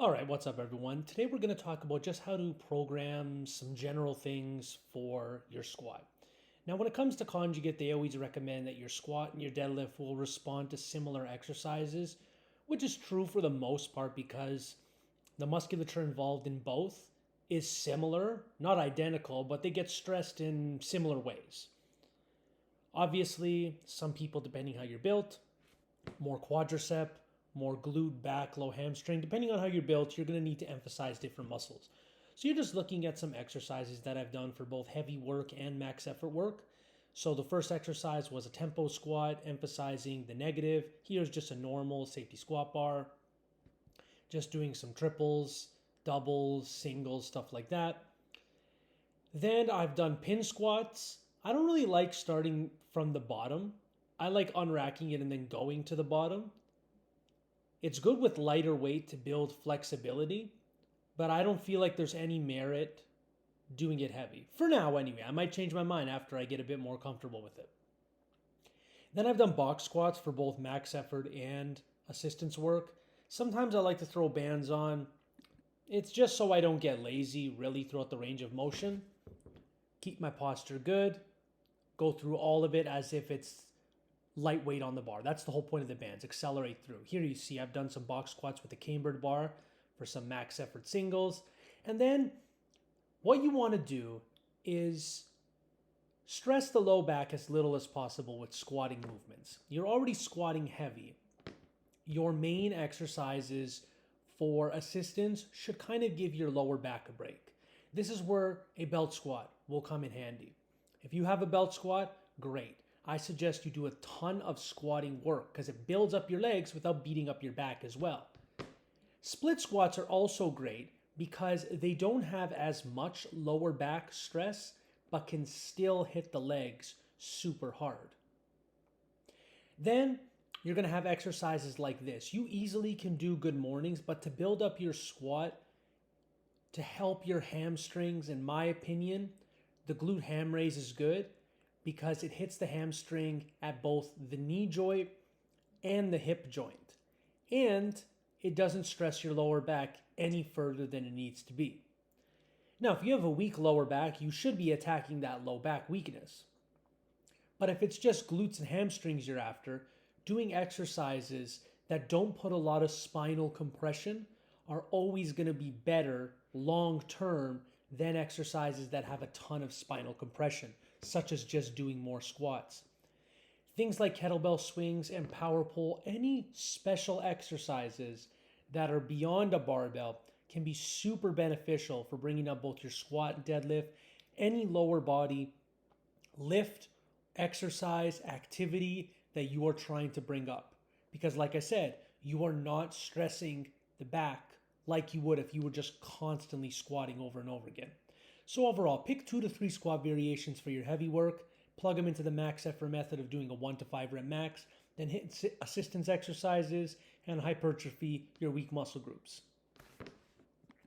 All right, what's up, everyone? Today we're going to talk about just how to program some general things for your squat. Now, when it comes to Conjugate, they always recommend that your squat and your deadlift will respond to similar exercises, which is true for the most part because the musculature involved in both is similar, not identical, but they get stressed in similar ways. Obviously, some people, depending how you're built, more quadricep, more glute, back, low hamstring. Depending on how you're built, you're going to need to emphasize different muscles. So you're just looking at some exercises that I've done for both heavy work and max effort work. So the first exercise was a tempo squat, emphasizing the negative. Here's just a normal safety squat bar. Just doing some triples, doubles, singles, stuff like that. Then I've done pin squats. I don't really like starting from the bottom. I like unracking it and then going to the bottom. It's good with lighter weight to build flexibility, but I don't feel like there's any merit doing it heavy. For now, anyway. I might change my mind after I get a bit more comfortable with it. Then I've done box squats for both max effort and assistance work. Sometimes I like to throw bands on. It's just so I don't get lazy really throughout the range of motion. Keep my posture good. Go through all of it as if it's lightweight on the bar. That's the whole point of the bands. Accelerate through. Here you see I've done some box squats with the cambered bar for some max effort singles. And then what you want to do is stress the low back as little as possible with squatting movements. You're already squatting heavy. Your main exercises for assistance should kind of give your lower back a break. This is where a belt squat will come in handy. If you have a belt squat, great. I suggest you do a ton of squatting work because it builds up your legs without beating up your back as well. Split squats are also great because they don't have as much lower back stress but can still hit the legs super hard. Then you're going to have exercises like this. You easily can do good mornings, but to build up your squat, to help your hamstrings, in my opinion, the glute ham raise is good because it hits the hamstring at both the knee joint and the hip joint. And it doesn't stress your lower back any further than it needs to be. Now, if you have a weak lower back, you should be attacking that low back weakness. But if it's just glutes and hamstrings you're after, doing exercises that don't put a lot of spinal compression are always going to be better long term than exercises that have a ton of spinal compression, such as just doing more squats. Things like kettlebell swings and power pull, any special exercises that are beyond a barbell can be super beneficial for bringing up both your squat, deadlift, any lower body lift, exercise, activity that you are trying to bring up. Because like I said, you are not stressing the back like you would if you were just constantly squatting over and over again. So overall, pick 2 to 3 squat variations for your heavy work, plug them into the max effort method of doing a 1 to 5 rep max, then hit assistance exercises and hypertrophy your weak muscle groups.